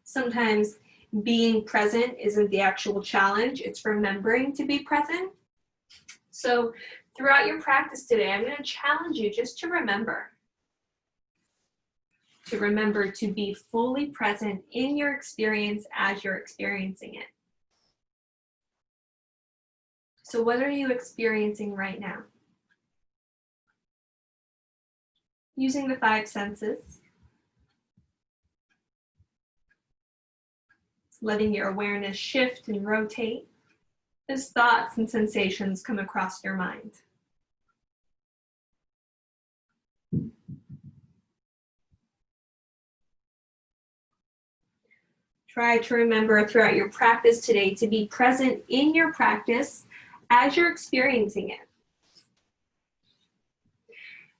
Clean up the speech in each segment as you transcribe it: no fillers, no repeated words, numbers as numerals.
Sometimes being present isn't the actual challenge, it's remembering to be present. So throughout your practice today, I'm going to challenge you just to remember to be fully present in your experience as you're experiencing it. So what are you experiencing right now? Using the 5 senses, letting your awareness shift and rotate as thoughts and sensations come across your mind. Try to remember throughout your practice today to be present in your practice as you're experiencing it.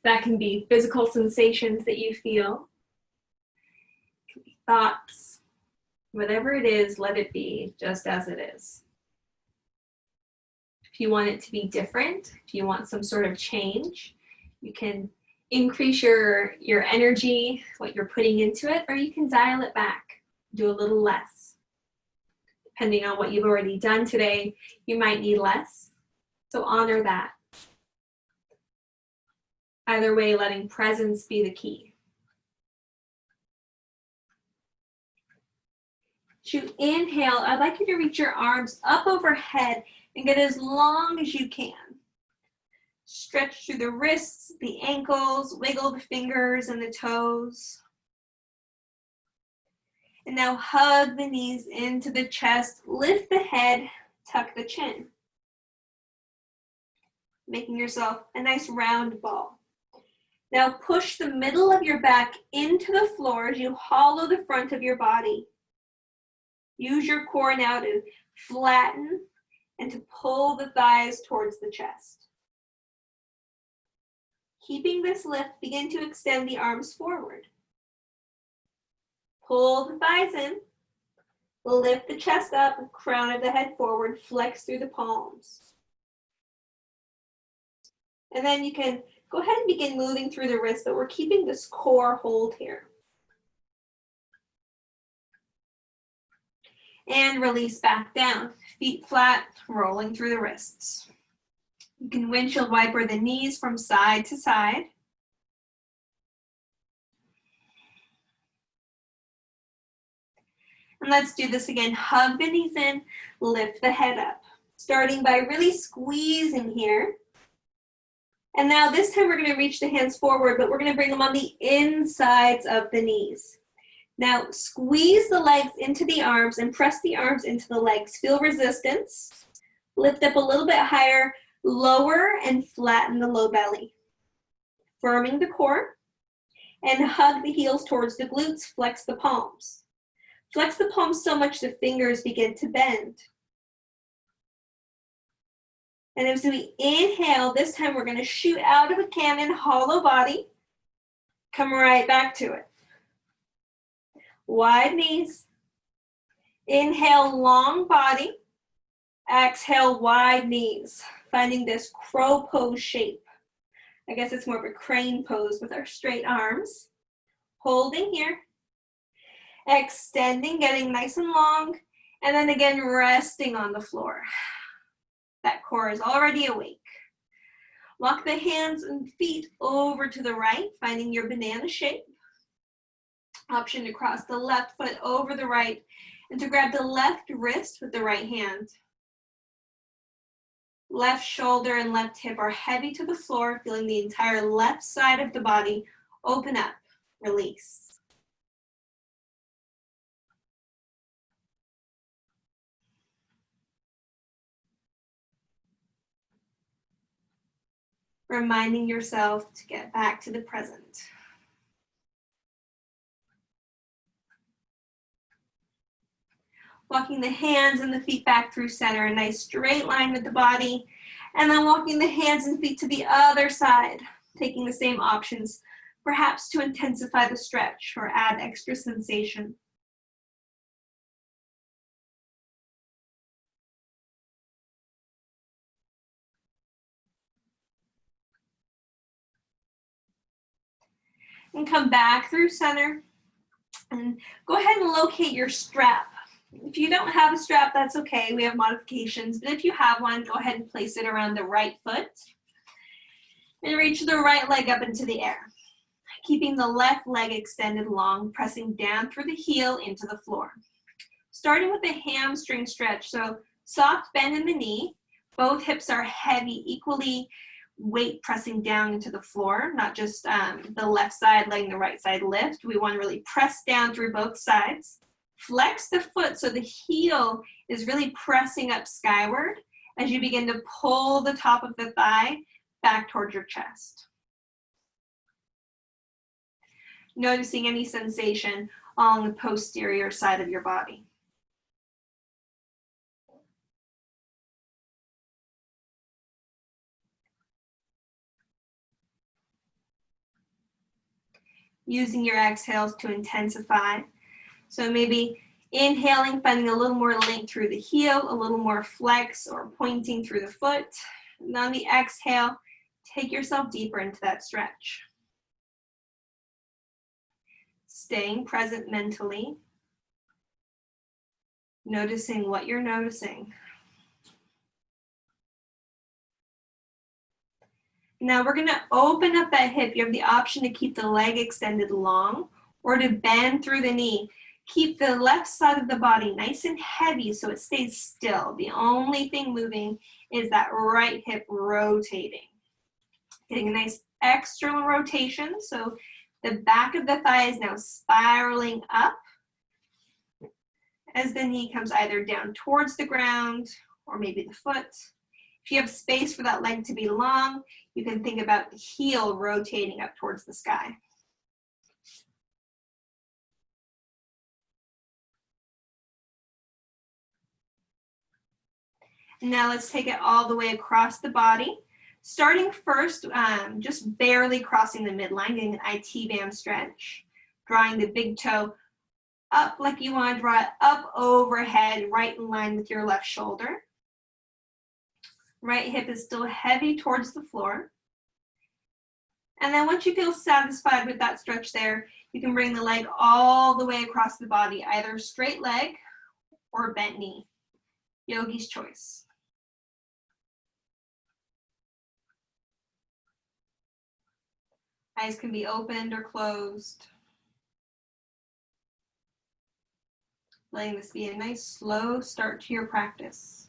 That can be physical sensations that you feel, it can be thoughts, whatever it is, let it be just as it is. If you want it to be different, if you want some sort of change, you can increase your energy, what you're putting into it, or you can dial it back. Do a little less. Depending on what you've already done today, you might need less. So honor that. Either way, letting presence be the key. As you inhale, I'd like you to reach your arms up overhead and get as long as you can. Stretch through the wrists, the ankles, wiggle the fingers and the toes. And now hug the knees into the chest, lift the head, tuck the chin. Making yourself a nice round ball. Now push the middle of your back into the floor as you hollow the front of your body. Use your core now to flatten and to pull the thighs towards the chest. Keeping this lift, begin to extend the arms forward. Pull the thighs in, lift the chest up, crown of the head forward, flex through the palms. And then you can go ahead and begin moving through the wrists, but we're keeping this core hold here. And release back down, feet flat, rolling through the wrists. You can windshield wiper the knees from side to side. And let's do this again. Hug the knees in, lift the head up. Starting by really squeezing here. And now this time we're going to reach the hands forward, but we're going to bring them on the insides of the knees. Now squeeze the legs into the arms and press the arms into the legs. Feel resistance. Lift up a little bit higher, lower and flatten the low belly. Firming the core and hug the heels towards the glutes, flex the palms. Flex the palms so much the fingers begin to bend. And as we inhale, this time we're going to shoot out of a cannon, hollow body. Come right back to it. Wide knees. Inhale, long body. Exhale, wide knees. Finding this crow pose shape. I guess it's more of a crane pose with our straight arms. Holding here. Extending, getting nice and long, and then again resting on the floor. That core is already awake. Walk the hands and feet over to the right, finding your banana shape. Option to cross the left foot over the right and to grab the left wrist with the right hand. Left shoulder and left hip are heavy to the floor, feeling the entire left side of the body open up, release. Reminding yourself to get back to the present. Walking the hands and the feet back through center, a nice straight line with the body, and then walking the hands and feet to the other side, taking the same options, perhaps to intensify the stretch or add extra sensation. And come back through center. And go ahead and locate your strap. If you don't have a strap, that's okay. We have modifications. But if you have one, go ahead and place it around the right foot. And reach the right leg up into the air. Keeping the left leg extended long, pressing down through the heel into the floor. Starting with a hamstring stretch. So soft bend in the knee. Both hips are heavy, equally weight pressing down into the floor, not just the left side letting the right side lift. We want to really press down through both sides. Flex the foot so the heel is really pressing up skyward as you begin to pull the top of the thigh back towards your chest. Noticing any sensation along the posterior side of your body. Using your exhales to intensify. So maybe inhaling, finding a little more length through the heel, a little more flex or pointing through the foot. And on the exhale, take yourself deeper into that stretch. Staying present mentally. Noticing what you're noticing. Now we're gonna open up that hip. You have the option to keep the leg extended long or to bend through the knee. Keep the left side of the body nice and heavy so it stays still. The only thing moving is that right hip rotating. Getting a nice external rotation. So the back of the thigh is now spiraling up as the knee comes either down towards the ground or maybe the foot. If you have space for that leg to be long, you can think about the heel rotating up towards the sky. Now let's take it all the way across the body. Starting first, just barely crossing the midline, getting an IT band stretch. Drawing the big toe up like you want to draw it up overhead, right in line with your left shoulder. Right hip is still heavy towards the floor. And then once you feel satisfied with that stretch there, you can bring the leg all the way across the body, either straight leg or bent knee. Yogi's choice. Eyes can be opened or closed. Letting this be a nice slow start to your practice.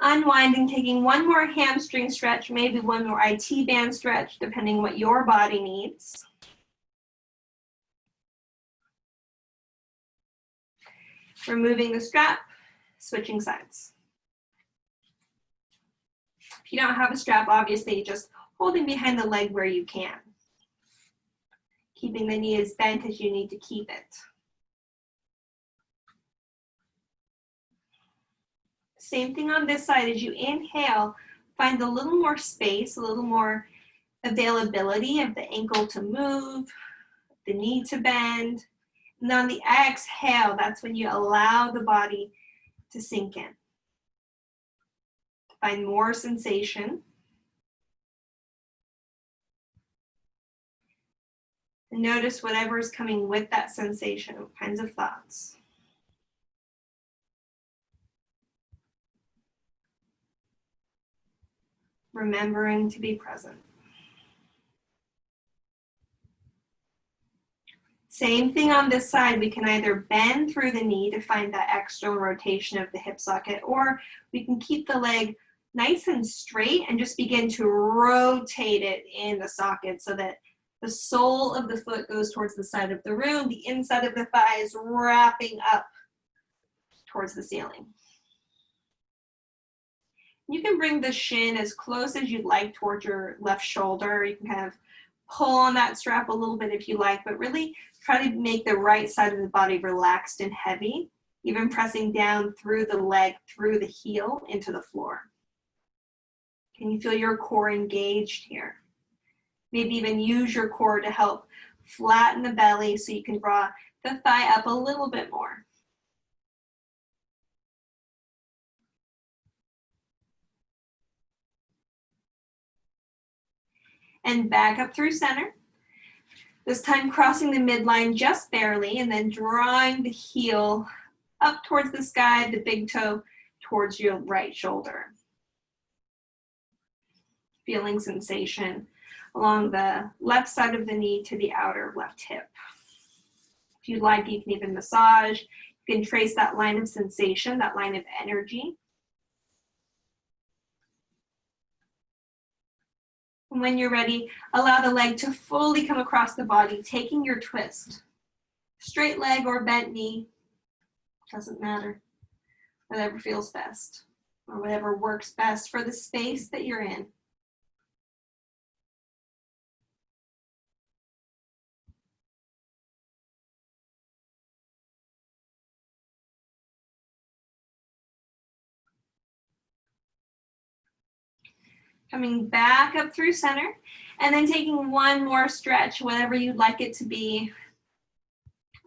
Unwinding, taking one more hamstring stretch, maybe one more IT band stretch, depending what your body needs. Removing the strap, switching sides. If you don't have a strap, obviously just holding behind the leg where you can. Keeping the knee as bent as you need to keep it. Same thing on this side. As you inhale, find a little more space, a little more availability of the ankle to move, the knee to bend. And on the exhale, that's when you allow the body to sink in. Find more sensation. And notice whatever is coming with that sensation, what kinds of thoughts. Remembering to be present. Same thing on this side. We can either bend through the knee to find that external rotation of the hip socket, or we can keep the leg nice and straight and just begin to rotate it in the socket so that the sole of the foot goes towards the side of the room. The inside of the thigh is wrapping up towards the ceiling. You can bring the shin as close as you'd like towards your left shoulder. You can kind of pull on that strap a little bit if you like, but really try to make the right side of the body relaxed and heavy, even pressing down through the leg, through the heel into the floor. Can you feel your core engaged here? Maybe even use your core to help flatten the belly so you can draw the thigh up a little bit more. And back up through center. This time crossing the midline just barely and then drawing the heel up towards the sky, the big toe towards your right shoulder. Feeling sensation along the left side of the knee to the outer left hip. If you'd like, you can even massage. You can trace that line of sensation, that line of energy. And when you're ready, allow the leg to fully come across the body, taking your twist. Straight leg or bent knee, doesn't matter. Whatever feels best or whatever works best for the space that you're in. Coming back up through center, and then taking one more stretch, whatever you'd like it to be.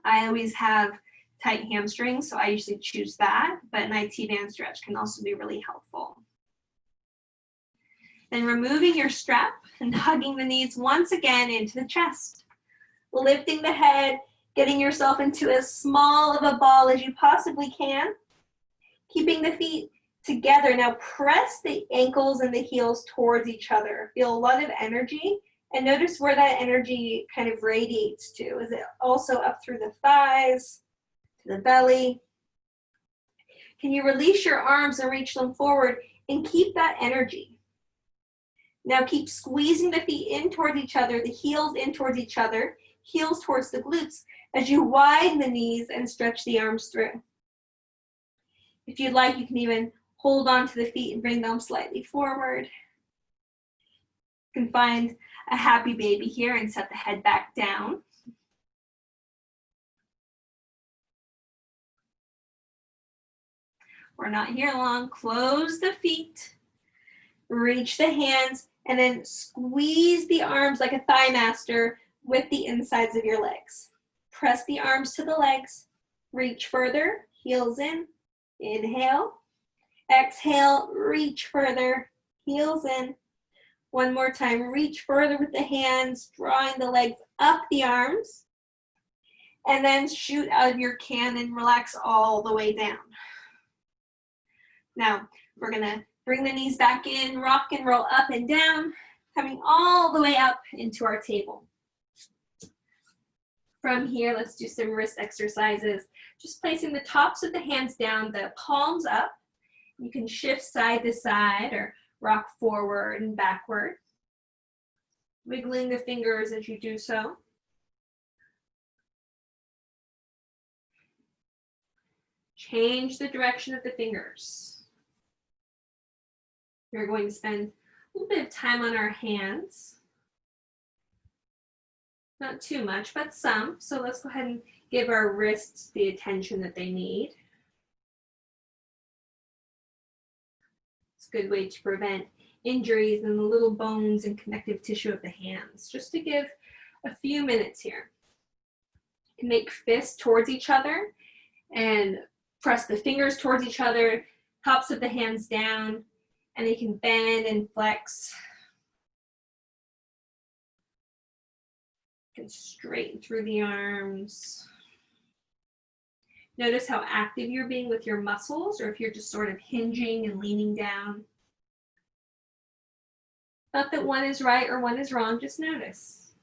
I always have tight hamstrings, so I usually choose that, but an IT band stretch can also be really helpful. Then removing your strap and hugging the knees once again into the chest. Lifting the head, getting yourself into as small of a ball as you possibly can. Keeping the feet together. Now press the ankles and the heels towards each other. Feel a lot of energy, and notice where that energy kind of radiates to. Is it also up through the thighs, to the belly? Can you release your arms and reach them forward and keep that energy? Now keep squeezing the feet in towards each other, the heels in towards each other, heels towards the glutes as you widen the knees and stretch the arms through. If you'd like, you can even hold on to the feet and bring them slightly forward. You can find a happy baby here and set the head back down. We're not here long. Close the feet, reach the hands, and then squeeze the arms like a thigh master with the insides of your legs. Press the arms to the legs, reach further, heels in, inhale. Exhale, reach further, heels in. One more time, reach further with the hands, drawing the legs up the arms. And then shoot out of your cannon, relax all the way down. Now, we're gonna bring the knees back in, rock and roll up and down, coming all the way up into our table. From here, let's do some wrist exercises. Just placing the tops of the hands down, the palms up. You can shift side to side or rock forward and backward. Wiggling the fingers as you do so. Change the direction of the fingers. We're going to spend a little bit of time on our hands. Not too much, but some. So let's go ahead and give our wrists the attention that they need. It's a good way to prevent injuries in the little bones and connective tissue of the hands. Just to give a few minutes here. You can make fists towards each other and press the fingers towards each other, tops of the hands down, and you can bend and flex. You can straighten through the arms. Notice how active you're being with your muscles, or if you're just sort of hinging and leaning down. Not that one is right or one is wrong, just notice.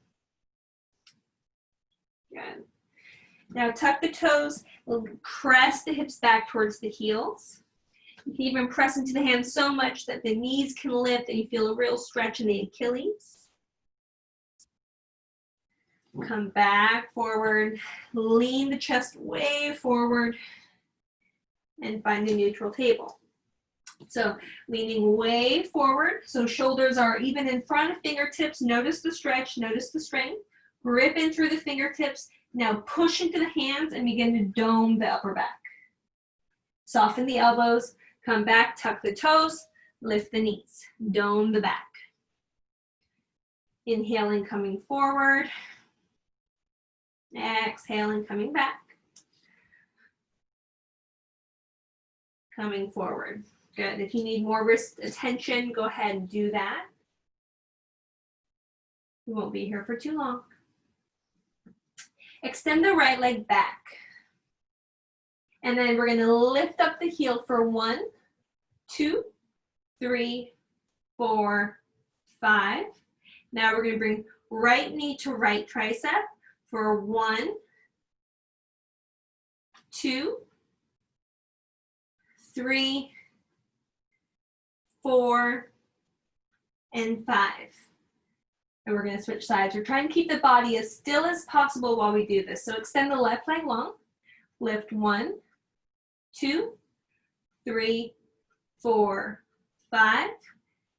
Good. Now tuck the toes, we'll press the hips back towards the heels. You can even press into the hands so much that the knees can lift and you feel a real stretch in the Achilles. Come back forward, lean the chest way forward, and find a neutral table. So leaning way forward, so shoulders are even in front of fingertips. Notice the stretch, notice the strength. Grip in through the fingertips. Now push into the hands and begin to dome the upper back. Soften the elbows, come back, tuck the toes, lift the knees, dome the back. Inhaling, coming forward. Exhaling, coming back. Coming forward. Good. If you need more wrist attention, go ahead and do that. We won't be here for too long. Extend the right leg back. And then we're gonna lift up the heel for 1, 2, 3, 4, 5. Now we're gonna bring right knee to right tricep for 1, 2, 3, 4, and 5. And we're gonna switch sides. We're trying to keep the body as still as possible while we do this. So extend the left leg long, lift 1, 2, 3, 4, 5.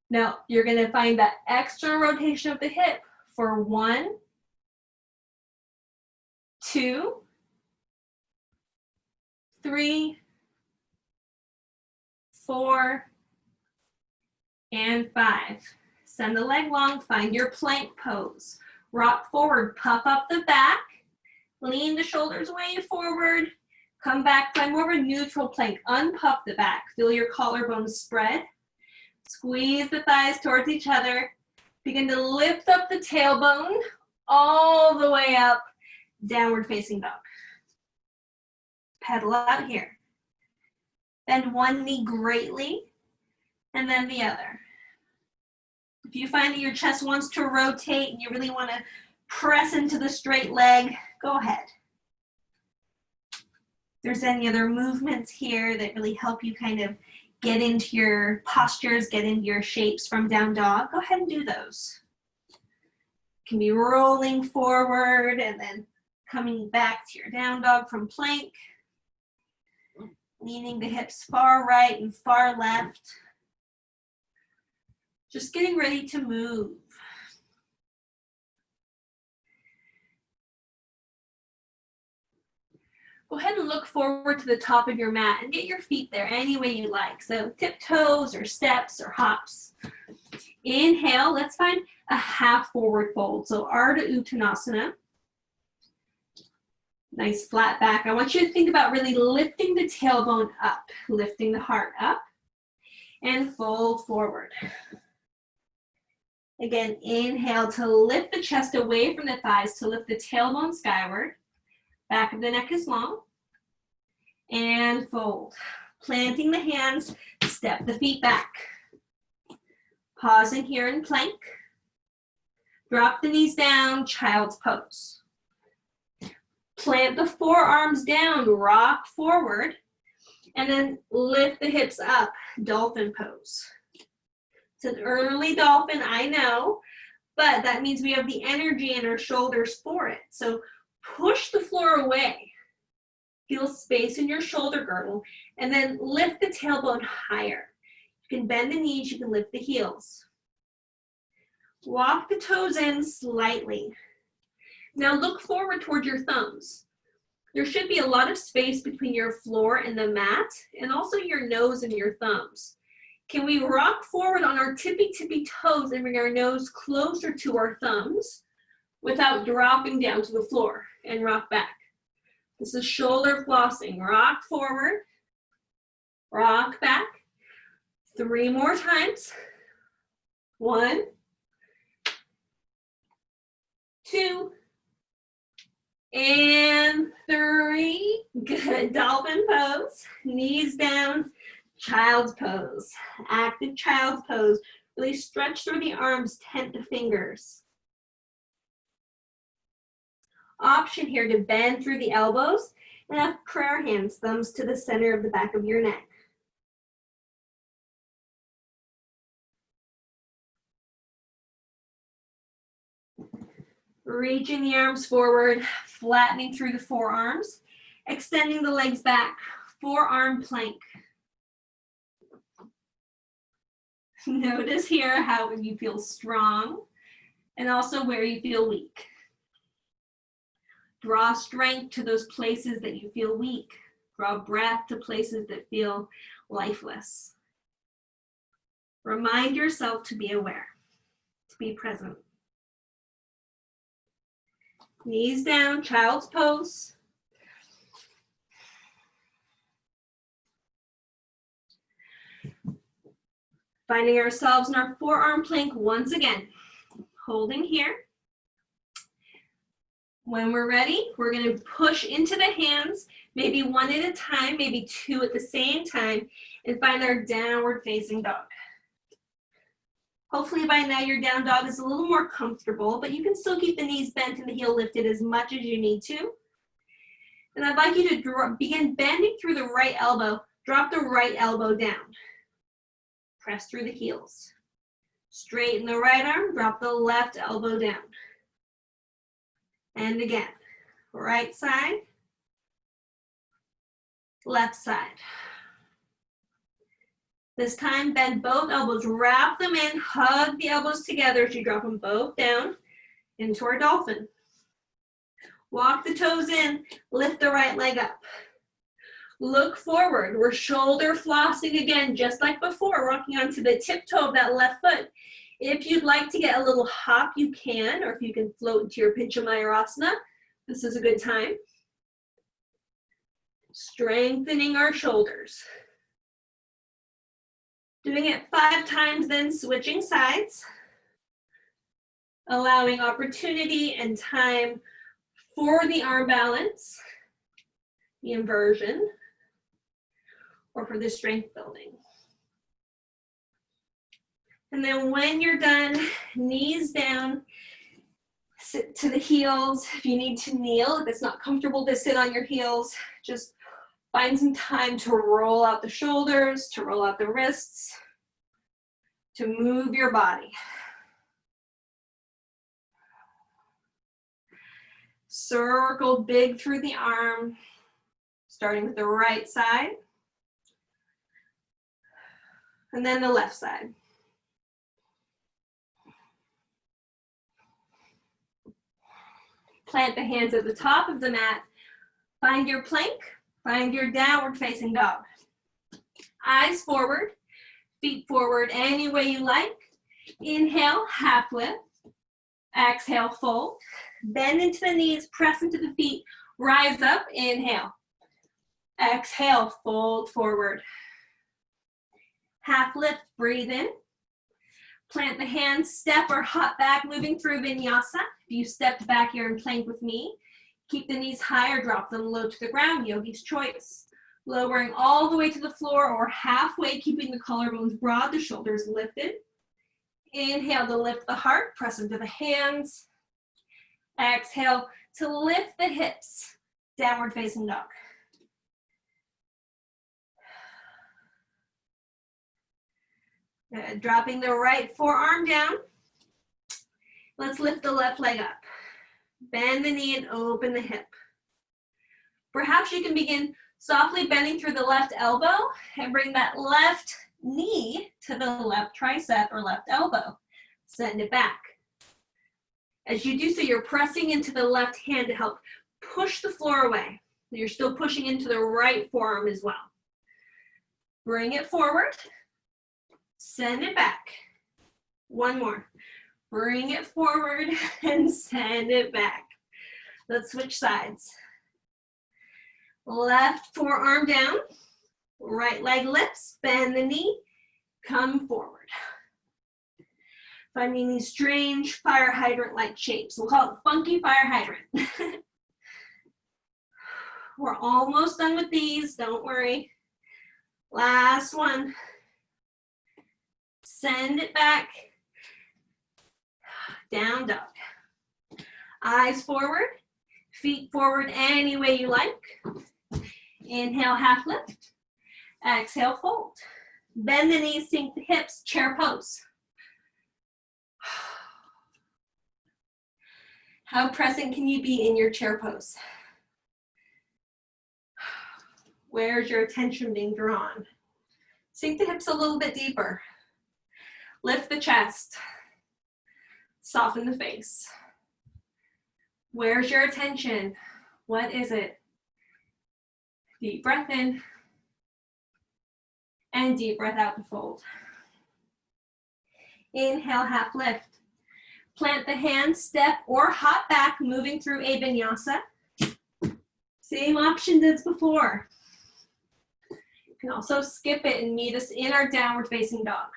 Now you're gonna find that extra rotation of the hip for 1, 2, 3, 4, and 5. Send the leg long, find your plank pose. Rock forward, puff up the back, lean the shoulders way forward, come back, find more of a neutral plank, unpuff the back, feel your collarbones spread, squeeze the thighs towards each other, begin to lift up the tailbone all the way up, downward facing dog. Pedal out here. Bend one knee greatly, and then the other. If you find that your chest wants to rotate and you really want to press into the straight leg, go ahead. If there's any other movements here that really help you kind of get into your postures, get into your shapes from down dog, go ahead and do those. You can be rolling forward and then coming back to your down dog from plank. Leaning the hips far right and far left. Just getting ready to move. Go ahead and look forward to the top of your mat and get your feet there any way you like. So tiptoes or steps or hops. Inhale, let's find a half forward fold. So Ardha Uttanasana. Nice flat back. I want you to think about really lifting the tailbone up, lifting the heart up, and fold forward. Again, inhale to lift the chest away from the thighs, to lift the tailbone skyward. Back of the neck is long. And fold. Planting the hands, step the feet back. Pausing here in plank. Drop the knees down, child's pose. Plant the forearms down, rock forward, and then lift the hips up, dolphin pose. It's an early dolphin, I know, but that means we have the energy in our shoulders for it. So push the floor away. Feel space in your shoulder girdle, and then lift the tailbone higher. You can bend the knees, you can lift the heels. Walk the toes in slightly. Now look forward toward your thumbs. There should be a lot of space between your floor and the mat, and also your nose and your thumbs. Can we rock forward on our tippy toes and bring our nose closer to our thumbs without dropping down to the floor, and rock back? This is shoulder flossing. Rock forward, rock back. 3 more times. 1, 2, and 3. Good. Dolphin pose. Knees down. Child's pose. Active child's pose. Really stretch through the arms, tent the fingers. Option here to bend through the elbows and have prayer hands, thumbs to the center of the back of your neck. Reaching the arms forward, flattening through the forearms, extending the legs back, forearm plank. Notice here how you feel strong and also where you feel weak. Draw strength to those places that you feel weak. Draw breath to places that feel lifeless. Remind yourself to be aware, to be present. Knees down, child's pose. Finding ourselves in our forearm plank once again. Holding here. When we're ready, we're going to push into the hands, maybe one at a time, maybe two at the same time, and find our downward facing dog. Hopefully by now your down dog is a little more comfortable, but you can still keep the knees bent and the heel lifted as much as you need to. And I'd like you to begin bending through the right elbow. Drop the right elbow down. Press through the heels. Straighten the right arm, drop the left elbow down. And again, right side, left side. This time, bend both elbows, wrap them in, hug the elbows together as you drop them both down into our dolphin. Walk the toes in, lift the right leg up. Look forward, we're shoulder flossing again, just like before, rocking onto the tiptoe of that left foot. If you'd like to get a little hop, you can, or if you can float into your Pincha Mayurasana, this is a good time. Strengthening our shoulders. Doing it 5 times, then switching sides. Allowing opportunity and time for the arm balance, the inversion, or for the strength building. And then when you're done, knees down, sit to the heels. If you need to kneel, if it's not comfortable to sit on your heels, just find some time to roll out the shoulders, to roll out the wrists, to move your body. Circle big through the arm, starting with the right side, and then the left side. Plant the hands at the top of the mat. Find your plank, find your downward facing dog. Eyes forward, feet forward any way you like. Inhale, half lift. Exhale, fold. Bend into the knees, press into the feet, rise up, inhale. Exhale, fold forward. Half lift, breathe in. Plant the hands, step or hop back, moving through vinyasa. If you stepped back here in plank with me, keep the knees high or drop them low to the ground, yogi's choice. Lowering all the way to the floor or halfway, keeping the collarbones broad, the shoulders lifted. Inhale to lift the heart, press into the hands. Exhale to lift the hips, downward facing dog. Good. Dropping the right forearm down. Let's lift the left leg up. Bend the knee and open the hip. Perhaps you can begin softly bending through the left elbow and bring that left knee to the left tricep or left elbow. Send it back. As you do so, you're pressing into the left hand to help push the floor away. You're still pushing into the right forearm as well. Bring it forward. Send it back. One more. Bring it forward and send it back. Let's switch sides. Left forearm down. Right leg lifts. Bend the knee. Come forward. Finding these strange fire hydrant-like shapes. We'll call it funky fire hydrant. We're almost done with these. Don't worry. Last one. Send it back. Down dog. Eyes forward. Feet forward any way you like. Inhale, half lift. Exhale, fold. Bend the knees, sink the hips, chair pose. How present can you be in your chair pose? Where's your attention being drawn? Sink the hips a little bit deeper. Lift the chest. Soften the face. Where's your attention? What is it? Deep breath in. And deep breath out to fold. Inhale, half lift. Plant the hands, step or hop back, moving through a vinyasa. Same options as before. You can also skip it and meet us in our downward facing dog.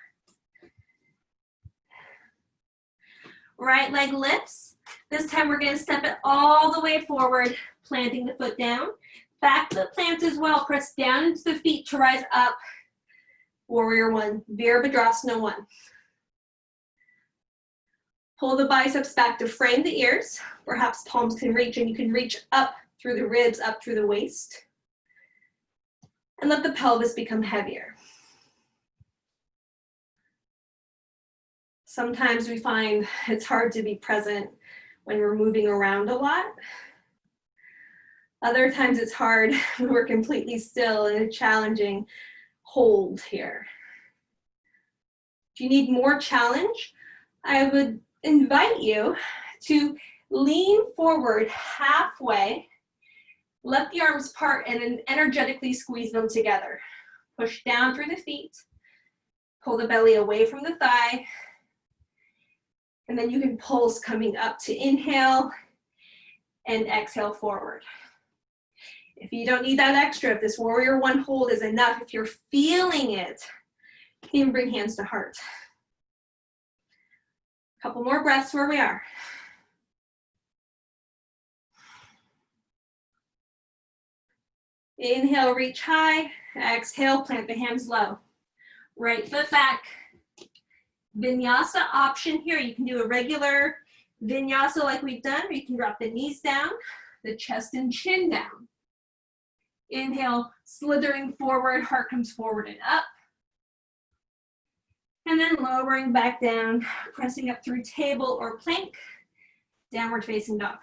Right leg lifts, This time we're going to step it all the way forward, planting the foot down. Back foot plant as well. Press down into the feet to rise up. Warrior one, Virabhadrasana one. Pull the biceps back to frame the ears. Perhaps palms can reach, and you can reach up through the ribs, up through the waist. And let the pelvis become heavier. Sometimes we find it's hard to be present when we're moving around a lot. Other times it's hard when we're completely still in a challenging hold here. If you need more challenge, I would invite you to lean forward halfway, let the arms part, and then energetically squeeze them together. Push down through the feet, pull the belly away from the thigh, and then you can pulse coming up to inhale and exhale forward. If you don't need that extra, if this warrior one hold is enough, if you're feeling it, you can even bring hands to heart. A couple more breaths where we are. Inhale, reach high. Exhale, plant the hands low. Right foot back. Vinyasa option here. You can do a regular vinyasa like we've done, or you can drop the knees down, the chest and chin down. Inhale, slithering forward, heart comes forward and up. And then lowering back down, pressing up through table or plank, downward facing dog.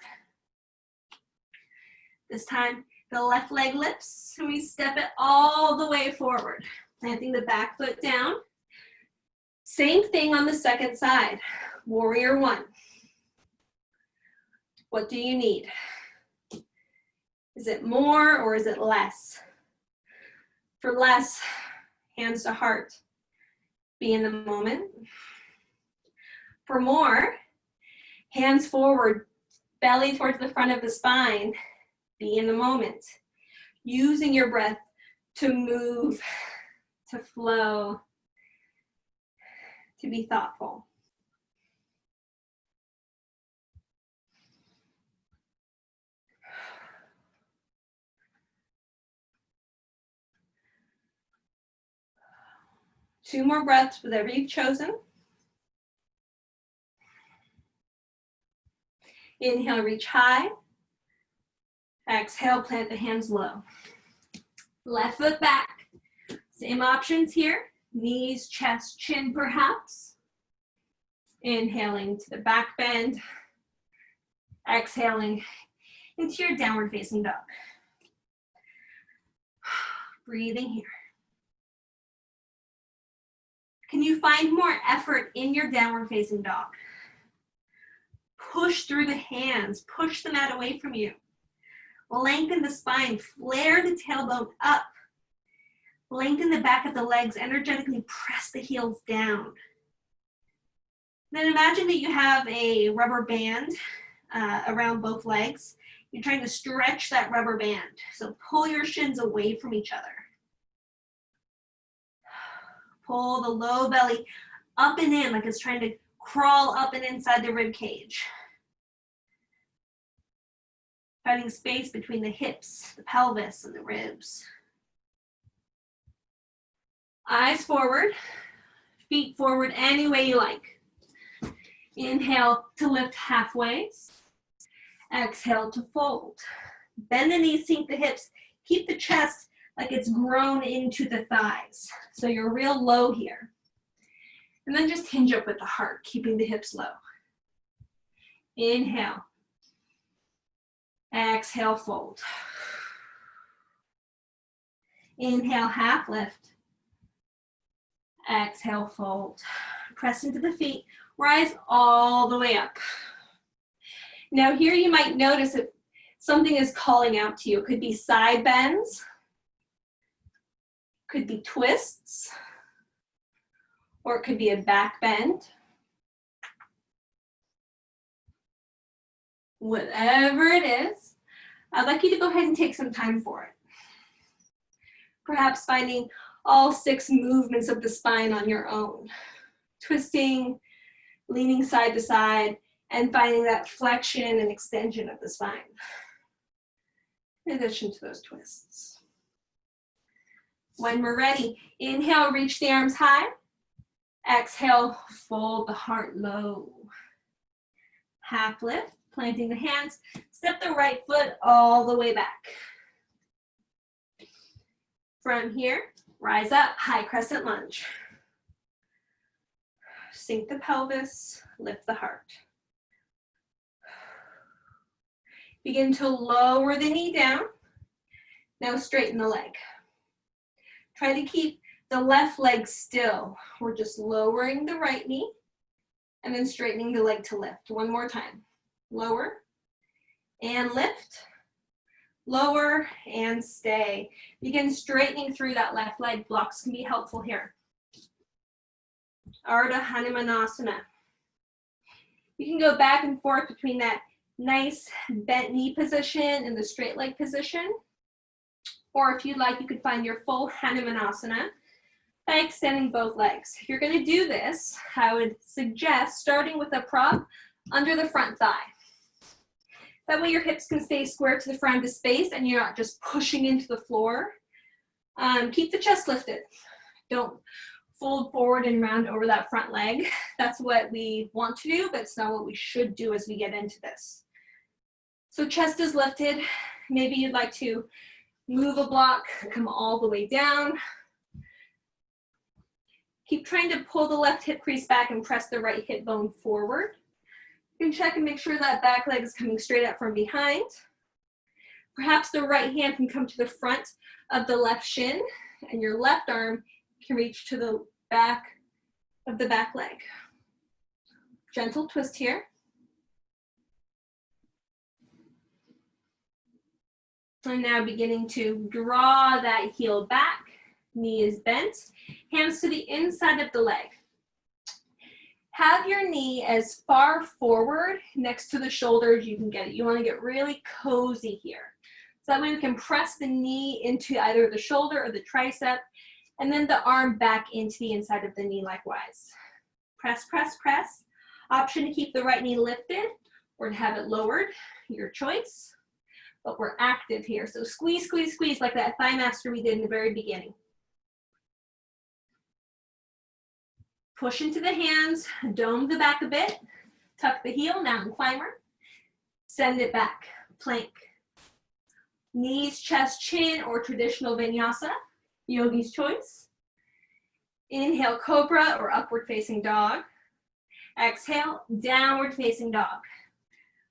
This time, the left leg lifts, and we step it all the way forward, planting the back foot down. Same thing on the second side, warrior one. What do you need? Is it more or is it less? For less, hands to heart, be in the moment. For more, hands forward, belly towards the front of the spine, be in the moment. Using your breath to move, to flow, to be thoughtful. Two more breaths, whatever you've chosen. Inhale, reach high. Exhale, plant the hands low. Left foot back. Same options here. Knees, chest, chin perhaps. Inhaling to the back bend. Exhaling into your downward facing dog. Breathing here. Can you find more effort in your downward facing dog? Push through the hands, push the mat away from you. Lengthen the spine, flare the tailbone up. Lengthen the back of the legs, energetically press the heels down. Then imagine that you have a rubber band around both legs. You're trying to stretch that rubber band. So pull your shins away from each other. Pull the low belly up and in like it's trying to crawl up and inside the rib cage. Finding space between the hips, the pelvis, and the ribs. Eyes forward, feet forward any way you like. Inhale to lift halfway. Exhale to fold. Bend the knees, sink the hips. Keep the chest like it's grown into the thighs. So you're real low here. And then just hinge up with the heart, keeping the hips low. Inhale. Exhale, fold. Inhale, half lift. Exhale, fold. Press into the feet, rise all the way up. Now here you might notice that something is calling out to you. It could be side bends, could be twists, or it could be a back bend. Whatever it is, I'd like you to go ahead and take some time for it. Perhaps finding all 6 movements of the spine on your own. Twisting, leaning side to side, and finding that flexion and extension of the spine, in addition to those twists. When we're ready, inhale, reach the arms high. Exhale, fold the heart low. Half lift, planting the hands. Step the right foot all the way back. From here, rise up, high crescent lunge. Sink the pelvis, lift the heart. Begin to lower the knee down. Now straighten the leg. Try to keep the left leg still. We're just lowering the right knee and then straightening the leg to lift. One more time. Lower and lift. Lower and stay. Begin straightening through that left leg. Blocks can be helpful here. Ardha Hanumanasana. You can go back and forth between that nice bent knee position and the straight leg position. Or if you'd like, you could find your full Hanumanasana by extending both legs. If you're going to do this, I would suggest starting with a prop under the front thigh. That way your hips can stay square to the front of the space and you're not just pushing into the floor. Keep the chest lifted. Don't fold forward and round over that front leg. That's what we want to do, but it's not what we should do as we get into this. So chest is lifted. Maybe you'd like to move a block, come all the way down. Keep trying to pull the left hip crease back and press the right hip bone forward. You can check and make sure that back leg is coming straight up from behind. Perhaps the right hand can come to the front of the left shin and your left arm can reach to the back of the back leg. Gentle twist here. And now beginning to draw that heel back. Knee is bent. Hands to the inside of the leg. Have your knee as far forward next to the shoulder as you can get it. You want to get really cozy here. So that way we can press the knee into either the shoulder or the tricep, and then the arm back into the inside of the knee likewise. Press, press, press. Option to keep the right knee lifted or to have it lowered, your choice. But we're active here. So squeeze, squeeze, squeeze like that thigh master we did in the very beginning. Push into the hands, dome the back a bit, tuck the heel, mountain climber, send it back, plank. Knees, chest, chin, or traditional vinyasa, yogi's choice. Inhale, cobra or upward facing dog. Exhale, downward facing dog.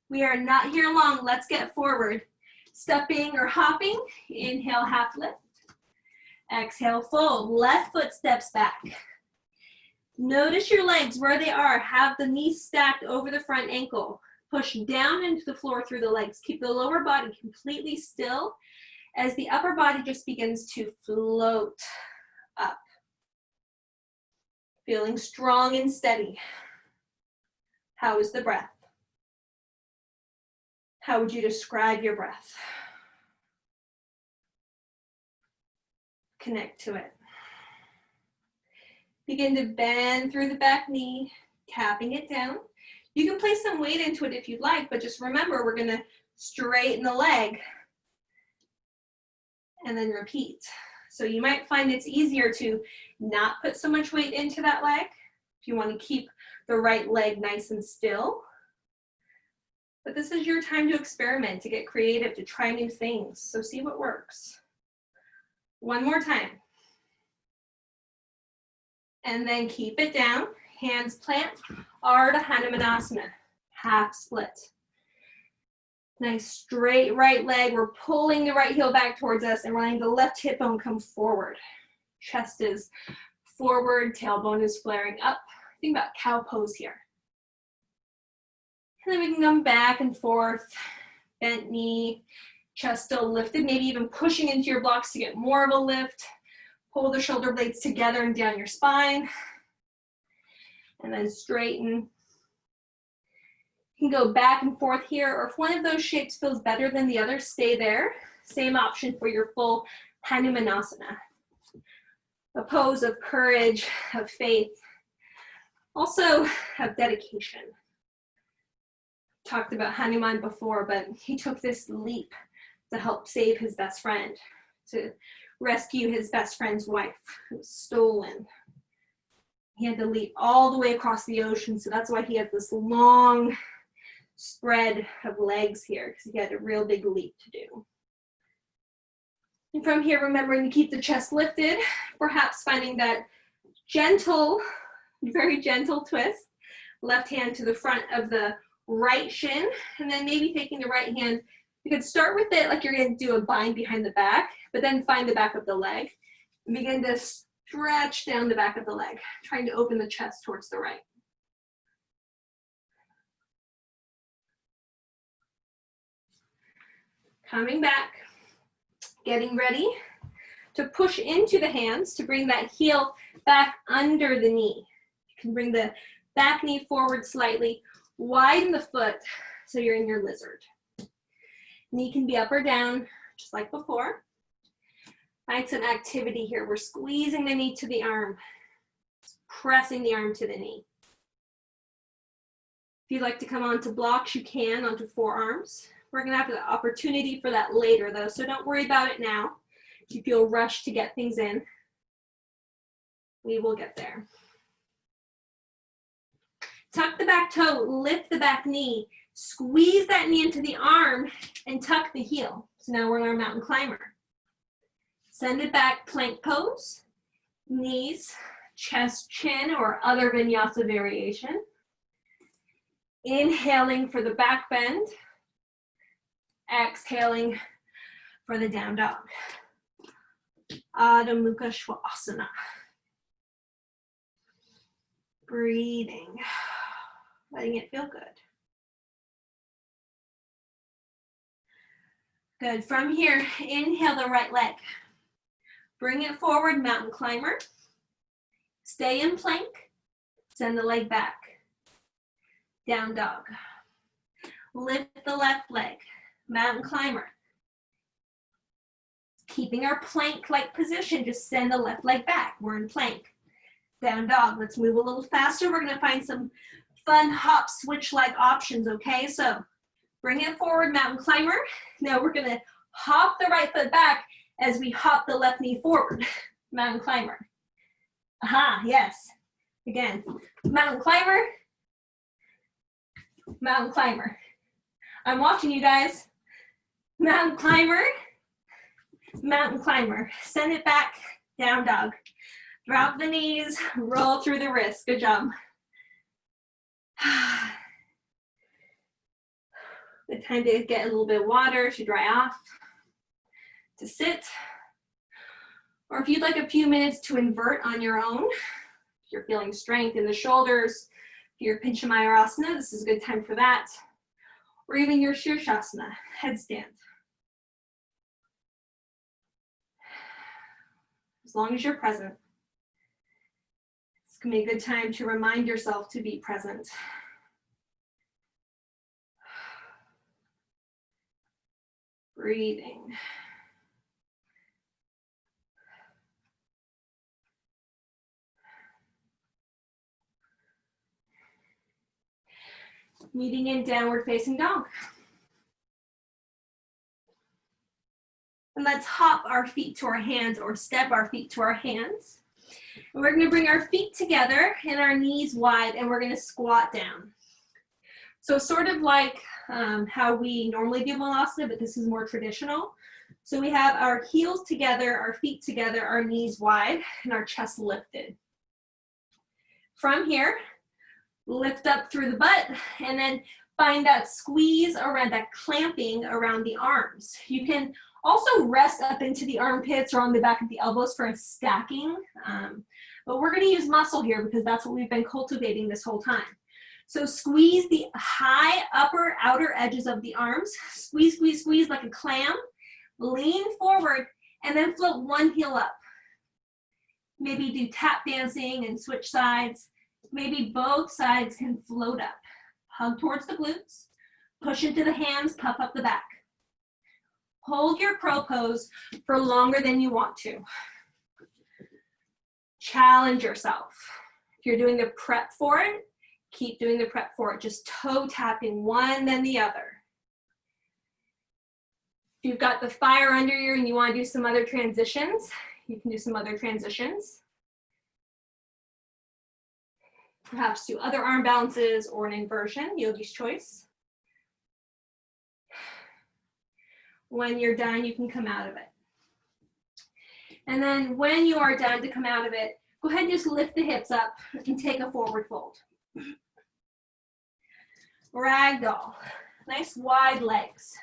We are not here long, let's get forward. Stepping or hopping, inhale, half lift. Exhale, fold, left foot steps back. Notice your legs where they are. Have the knees stacked over the front ankle. Push down into the floor through the legs. Keep the lower body completely still as the upper body just begins to float up. Feeling strong and steady. How is the breath? How would you describe your breath? Connect to it. Begin to bend through the back knee, tapping it down. You can place some weight into it if you'd like, but just remember we're gonna straighten the leg and then repeat. So you might find it's easier to not put so much weight into that leg if you want to keep the right leg nice and still. But this is your time to experiment, to get creative, to try new things. So see what works. One more time. And then keep it down, hands plant, Ardha Hanumanasana, half split. Nice straight right leg, we're pulling the right heel back towards us and letting the left hip bone come forward. Chest is forward, tailbone is flaring up. Think about cow pose here. And then we can come back and forth, bent knee, chest still lifted, maybe even pushing into your blocks to get more of a lift. Pull the shoulder blades together and down your spine. And then straighten. You can go back and forth here, or if one of those shapes feels better than the other, stay there. Same option for your full Hanumanasana. A pose of courage, of faith, also of dedication. talked about Hanuman before, but he took this leap to help save his best friend, to rescue his best friend's wife who was stolen. He had to leap all the way across the ocean, so that's why he has this long spread of legs here, because he had a real big leap to do. And from here, remembering to keep the chest lifted, perhaps finding that gentle, very gentle twist. Left hand to the front of the right shin, and then maybe taking the right hand. You could start with it like you're going to do a bind behind the back, but then find the back of the leg and begin to stretch down the back of the leg, trying to open the chest towards the right. Coming back, getting ready to push into the hands to bring that heel back under the knee. You can bring the back knee forward slightly, widen the foot so you're in your lizard. Knee can be up or down, just like before. Find some activity here. We're squeezing the knee to the arm, pressing the arm to the knee. If you'd like to come onto blocks, you can, onto forearms. We're gonna have the opportunity for that later though, so don't worry about it now. If you feel rushed to get things in, we will get there. Tuck the back toe, lift the back knee, squeeze that knee into the arm, and tuck the heel. So now we're in our mountain climber. Send it back, plank pose, knees, chest, chin, or other vinyasa variation. Inhaling for the back bend. Exhaling for the down dog. Adho Mukha Svanasana. Breathing, letting it feel good. Good. From here, inhale the right leg. Bring it forward, mountain climber. Stay in plank. Send the leg back. Down dog. Lift the left leg. Mountain climber. Keeping our plank-like position, just send the left leg back. We're in plank. Down dog. Let's move a little faster. We're going to find some fun hop switch-like options, okay? So bring it forward, mountain climber. Now we're going to hop the right foot back as we hop the left knee forward. Mountain climber. Aha, yes. Again, mountain climber. Mountain climber. I'm watching you guys. Mountain climber. Mountain climber. Send it back. Down dog. Drop the knees. Roll through the wrists. Good job. Good time to get a little bit of water to dry off. To sit. Or if you'd like a few minutes to invert on your own, if you're feeling strength in the shoulders, if you're Pincha Mayurasana, this is a good time for that. Or even your Shirshasana, headstand. As long as you're present. It's gonna be a good time to remind yourself to be present. Breathing. Meeting in downward facing dog. And let's hop our feet to our hands or step our feet to our hands. And we're going to bring our feet together and our knees wide, and we're going to squat down. So sort of like how we normally do Malasana, but this is more traditional. So we have our heels together, our feet together, our knees wide, and our chest lifted. From here, lift up through the butt, and then find that squeeze around, that clamping around the arms. You can also rest up into the armpits or on the back of the elbows for a stacking, but we're going to use muscle here because that's what we've been cultivating this whole time. So squeeze the high upper outer edges of the arms, squeeze, squeeze, squeeze like a clam, lean forward, and then float one heel up. Maybe do tap dancing and switch sides. Maybe both sides can float up. Hug towards the glutes, push into the hands, puff up the back. Hold your crow pose for longer than you want to. Challenge yourself. If you're doing the prep for it, Keep doing the prep for it, just toe tapping one then the other. If you've got the fire under you and you want to do some other transitions, you can do some other transitions. Perhaps do other arm balances or an inversion, yogi's choice. When you're done, you can come out of it. And then when you are done to come out of it, go ahead and just lift the hips up and take a forward fold. Ragdoll, nice wide legs.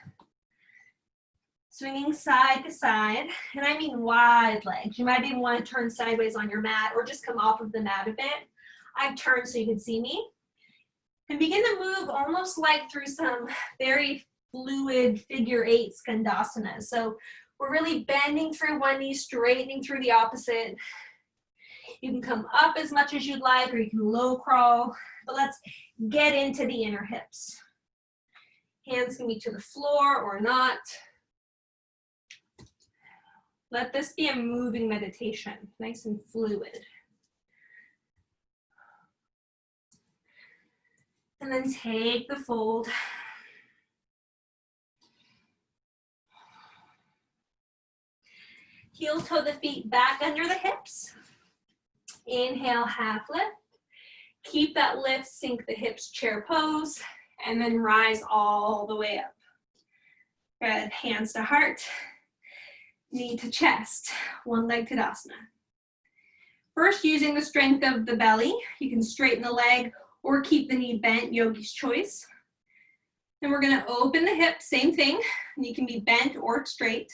Swinging side to side, and I mean wide legs. You might even want to turn sideways on your mat or just come off of the mat a bit. I've turned so you can see me. And begin to move almost like through some very fluid figure 8 Skandasana. So we're really bending through one knee, straightening through the opposite. You can come up as much as you'd like, or you can low crawl, but let's get into the inner hips. Hands can be to the floor or not. Let this be a moving meditation, nice and fluid. And then take the fold. Heel toe the feet back under the hips. Inhale, half lift. Keep that lift, sink the hips, chair pose, and then rise all the way up. Good, hands to heart. Knee to chest, one leg Tadasana. First, using the strength of the belly, you can straighten the leg or keep the knee bent, yogi's choice. Then we're gonna open the hips, same thing. You can be bent or straight.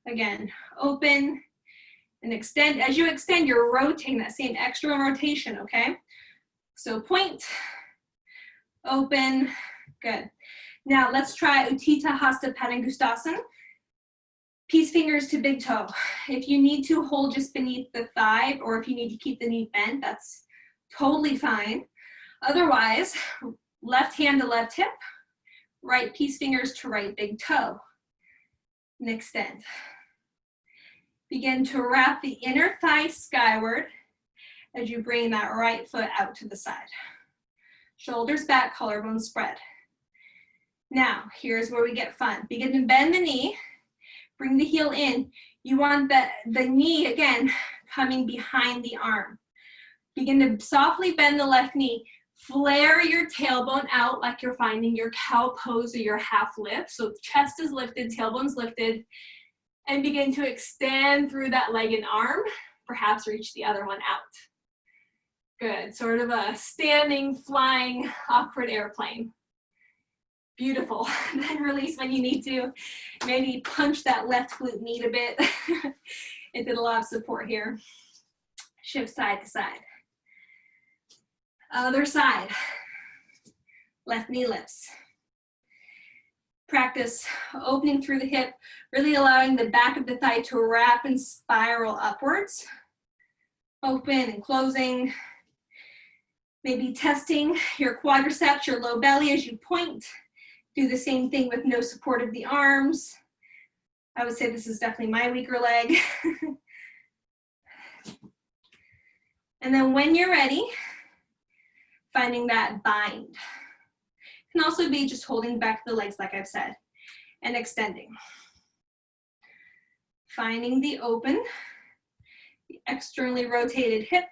Again, open and extend. As you extend, you're rotating that same extra rotation, okay? So point, open, good. Now let's try Utthita Hasta Padangusthasana. Peace fingers to big toe. If you need to, hold just beneath the thigh, or if you need to keep the knee bent, that's totally fine. Otherwise, left hand to left hip, right peace fingers to right big toe. And extend. Begin to wrap the inner thigh skyward as you bring that right foot out to the side. Shoulders back, collarbone spread. Now, here's where we get fun. Begin to bend the knee. Bring the heel in. You want the knee, again, coming behind the arm. Begin to softly bend the left knee. Flare your tailbone out like you're finding your cow pose or your half lift. So the chest is lifted, tailbone's lifted. And begin to extend through that leg and arm. Perhaps reach the other one out. Good, sort of a standing, flying, awkward airplane. Beautiful. Then release when you need to. Maybe punch that left glute med a bit. It did a lot of support here. Shift side to side. Other side. Left knee lifts. Practice opening through the hip, really allowing the back of the thigh to wrap and spiral upwards. Open and closing. Maybe testing your quadriceps, your low belly as you point. Do the same thing with no support of the arms. I would say this is definitely my weaker leg. And then when you're ready, finding that bind. It can also be just holding back the legs like I've said, and extending. Finding the open, the externally rotated hip.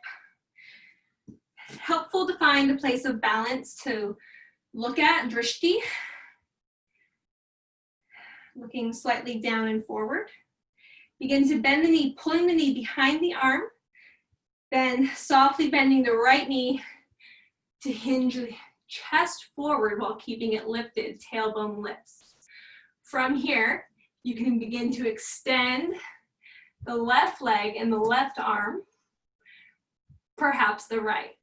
Helpful to find a place of balance to look at, drishti. Looking slightly down and forward. Begin to bend the knee, pulling the knee behind the arm, then softly bending the right knee to hinge the chest forward while keeping it lifted, tailbone lifts. From here, you can begin to extend the left leg and the left arm, perhaps the right.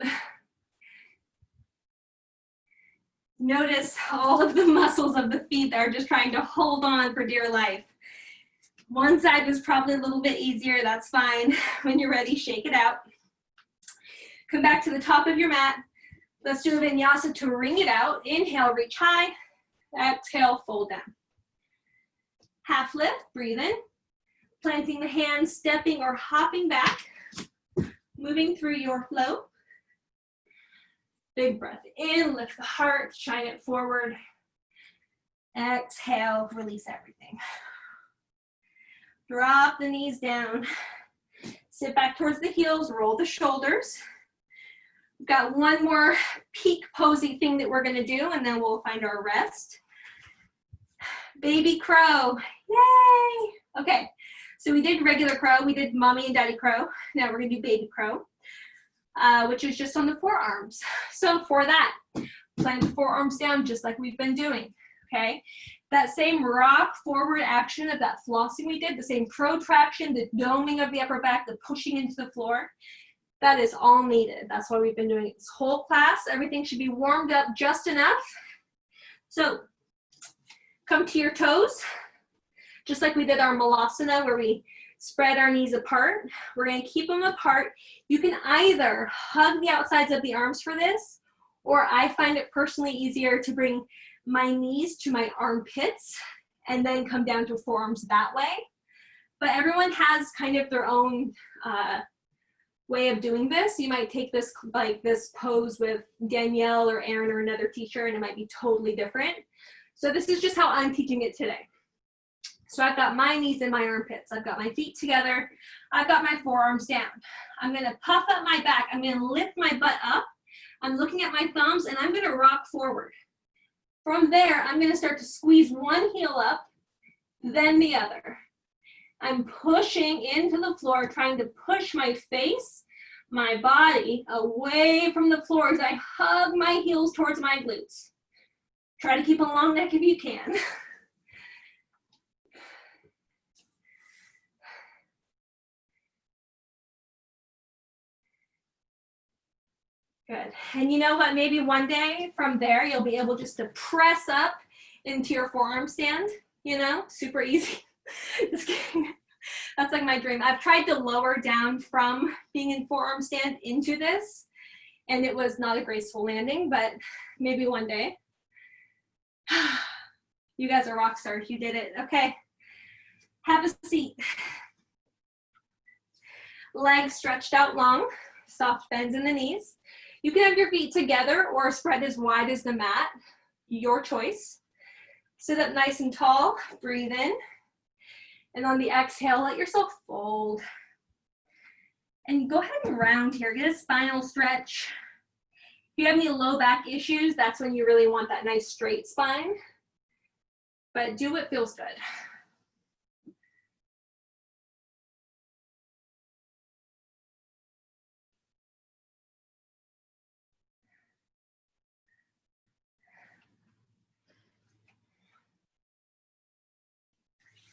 Notice all of the muscles of the feet that are just trying to hold on for dear life. One side was probably a little bit easier, that's fine. When you're ready, shake it out. Come back to the top of your mat. Let's do a vinyasa to ring it out. Inhale, reach high. Exhale, fold down. Half lift, breathe in. Planting the hands, stepping or hopping back. Moving through your flow. Big breath in, lift the heart, shine it forward. Exhale, release everything. Drop the knees down. Sit back towards the heels, roll the shoulders. We've got one more peak posy thing that we're gonna do, and then we'll find our rest. Baby crow, yay! Okay, so we did regular crow, we did mommy and daddy crow. Now we're gonna do baby crow, which is just on the forearms. So for that, plant the forearms down just like we've been doing, okay? That same rock forward action of that flossing we did, the same protraction, the doming of the upper back, the pushing into the floor, that is all needed. That's why we've been doing this whole class. Everything should be warmed up just enough. So come to your toes, just like we did our malasana where we spread our knees apart. We're gonna keep them apart. You can either hug the outsides of the arms for this, or I find it personally easier to bring my knees to my armpits and then come down to forearms that way. But everyone has kind of their own way of doing this. You might take this like this pose with Danielle or Erin or another teacher and it might be totally different. So this is just how I'm teaching it today. So I've got my knees in my armpits. I've got my feet together. I've got my forearms down. I'm gonna puff up my back. I'm gonna lift my butt up. I'm looking at my thumbs and I'm gonna rock forward. From there, I'm gonna start to squeeze one heel up, then the other. I'm pushing into the floor, trying to push my face, my body away from the floor as I hug my heels towards my glutes. Try to keep a long neck if you can. Good. And you know what? Maybe one day from there, you'll be able just to press up into your forearm stand, you know, super easy. Just kidding. That's like my dream. I've tried to lower down from being in forearm stand into this, and it was not a graceful landing, but maybe one day. You guys are rock stars. You did it. Okay. Have a seat. Legs stretched out long, soft bends in the knees. You can have your feet together or spread as wide as the mat, your choice. Sit up nice and tall, breathe in. And on the exhale, let yourself fold. And go ahead and round here, get a spinal stretch. If you have any low back issues, that's when you really want that nice straight spine. But do what feels good.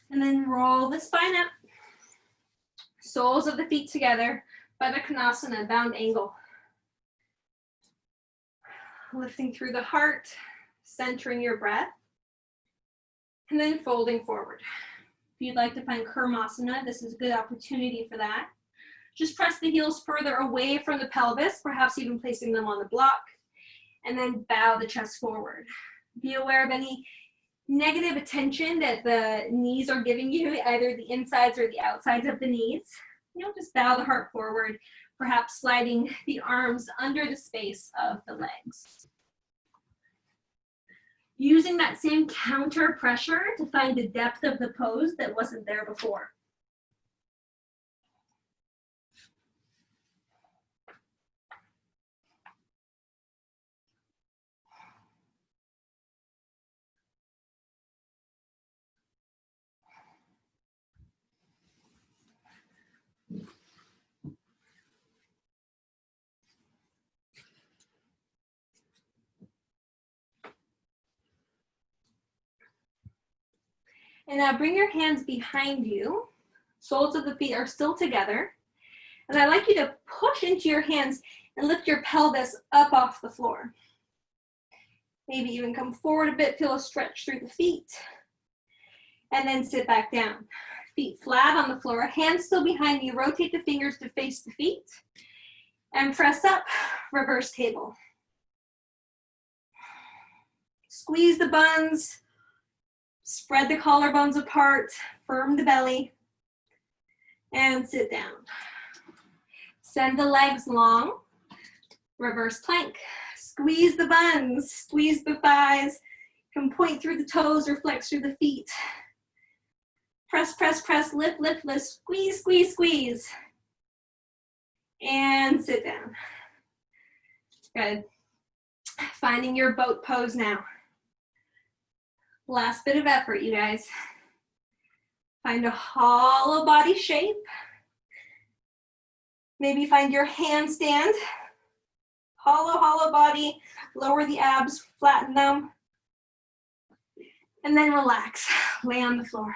And then roll the spine up. Soles of the feet together, Baddha Konasana, bound angle. Lifting through the heart, centering your breath, and then folding forward. If you'd like to find Kurmasana, this is a good opportunity for that. Just press the heels further away from the pelvis, perhaps even placing them on the block, and then bow the chest forward. Be aware of any negative attention that the knees are giving you, either the insides or the outsides of the knees. You know, just bow the heart forward, perhaps sliding the arms under the space of the legs. Using that same counter pressure to find the depth of the pose that wasn't there before. And now bring your hands behind you. Soles of the feet are still together. And I'd like you to push into your hands and lift your pelvis up off the floor. Maybe even come forward a bit, feel a stretch through the feet. And then sit back down. Feet flat on the floor, hands still behind you. Rotate the fingers to face the feet. And press up, reverse table. Squeeze the buns. Spread the collarbones apart, firm the belly, and sit down. Send the legs long, reverse plank. Squeeze the buns, squeeze the thighs. You can point through the toes or flex through the feet. Press, press, press, lift, lift, lift, squeeze, squeeze, squeeze. And sit down. Good. Finding your boat pose now. Last bit of effort, you guys. Find a hollow body shape. Maybe find your handstand. Hollow, hollow body. Lower the abs, flatten them. And then relax. Lay on the floor.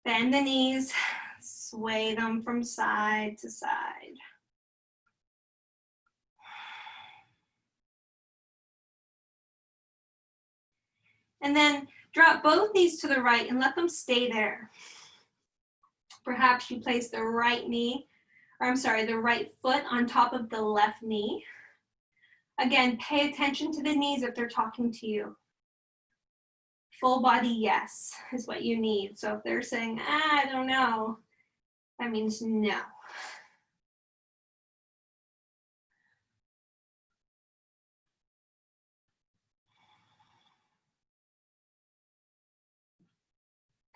Bend the knees. Sway them from side to side. And then drop both knees to the right and let them stay there. Perhaps you place the right foot on top of the left knee. Again, pay attention to the knees if they're talking to you. Full body yes is what you need. So if they're saying, I don't know, that means no.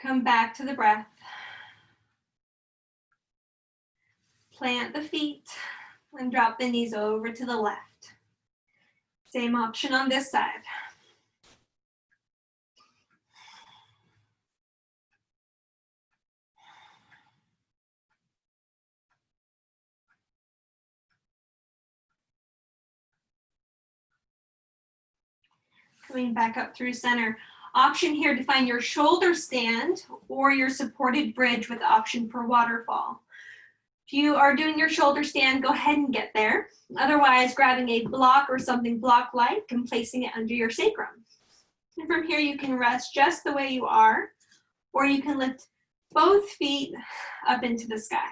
Come back to the breath. Plant the feet and drop the knees over to the left. Same option on this side. Coming back up through center. Option here to find your shoulder stand or your supported bridge with option for waterfall. If you are doing your shoulder stand, go ahead and get there. Otherwise, grabbing a block or something block-like and placing it under your sacrum. And from here, you can rest just the way you are, or you can lift both feet up into the sky.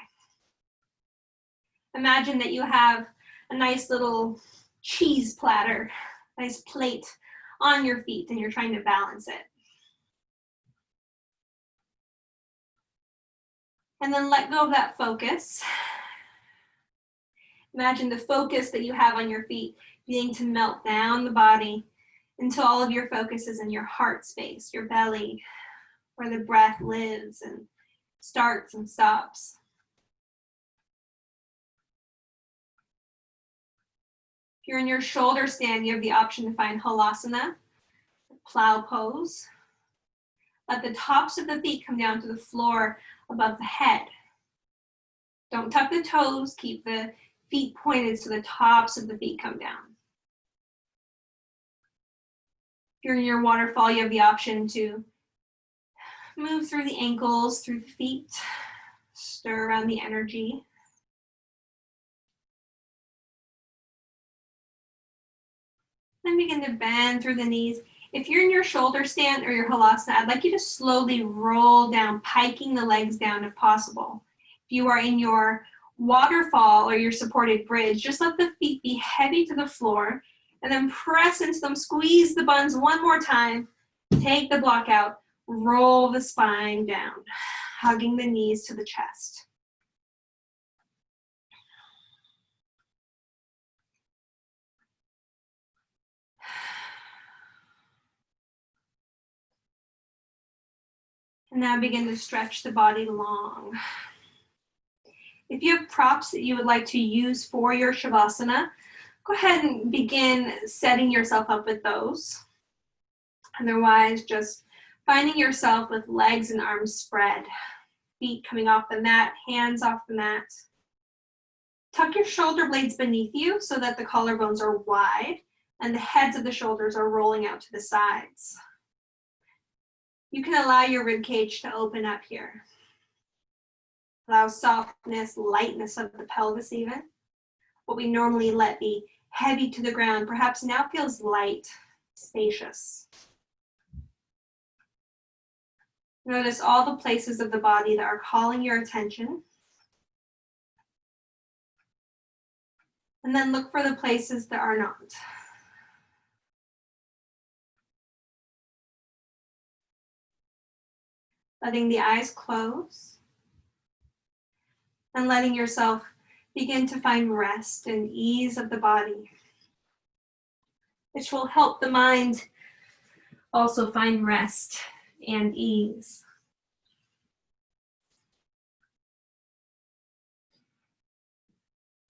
Imagine that you have a nice little cheese platter, nice plate on your feet, and you're trying to balance it. And then let go of that focus. Imagine the focus that you have on your feet beginning to melt down the body until all of your focus is in your heart space, your belly, where the breath lives and starts and stops. If you're in your shoulder stand, you have the option to find Halasana, plow pose. Let the tops of the feet come down to the floor above the head. Don't tuck the toes, keep the feet pointed so the tops of the feet come down. If you're in your waterfall, you have the option to move through the ankles, through the feet, stir around the energy. Then begin to bend through the knees. If you're in your shoulder stand or your Halasana, I'd like you to slowly roll down, piking the legs down if possible. If you are in your waterfall or your supported bridge, just let the feet be heavy to the floor and then press into them, squeeze the buns one more time, take the block out, roll the spine down, hugging the knees to the chest. And now begin to stretch the body long. If you have props that you would like to use for your Shavasana, go ahead and begin setting yourself up with those. Otherwise, just finding yourself with legs and arms spread, feet coming off the mat, hands off the mat. Tuck your shoulder blades beneath you so that the collarbones are wide and the heads of the shoulders are rolling out to the sides. You can allow your rib cage to open up here. Allow softness, lightness of the pelvis even. What we normally let be heavy to the ground perhaps now feels light, spacious. Notice all the places of the body that are calling your attention. And then look for the places that are not. Letting the eyes close and letting yourself begin to find rest and ease of the body, which will help the mind also find rest and ease.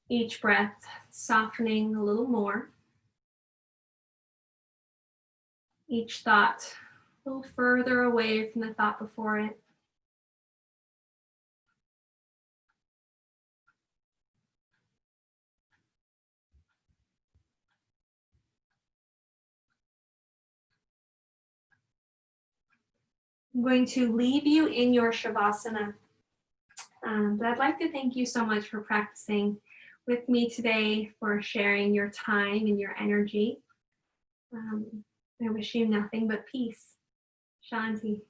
Each breath softening a little more. Each thought a little further away from the thought before it. I'm going to leave you in your Shavasana. But I'd like to thank you so much for practicing with me today, for sharing your time and your energy. I wish you nothing but peace. Shanti.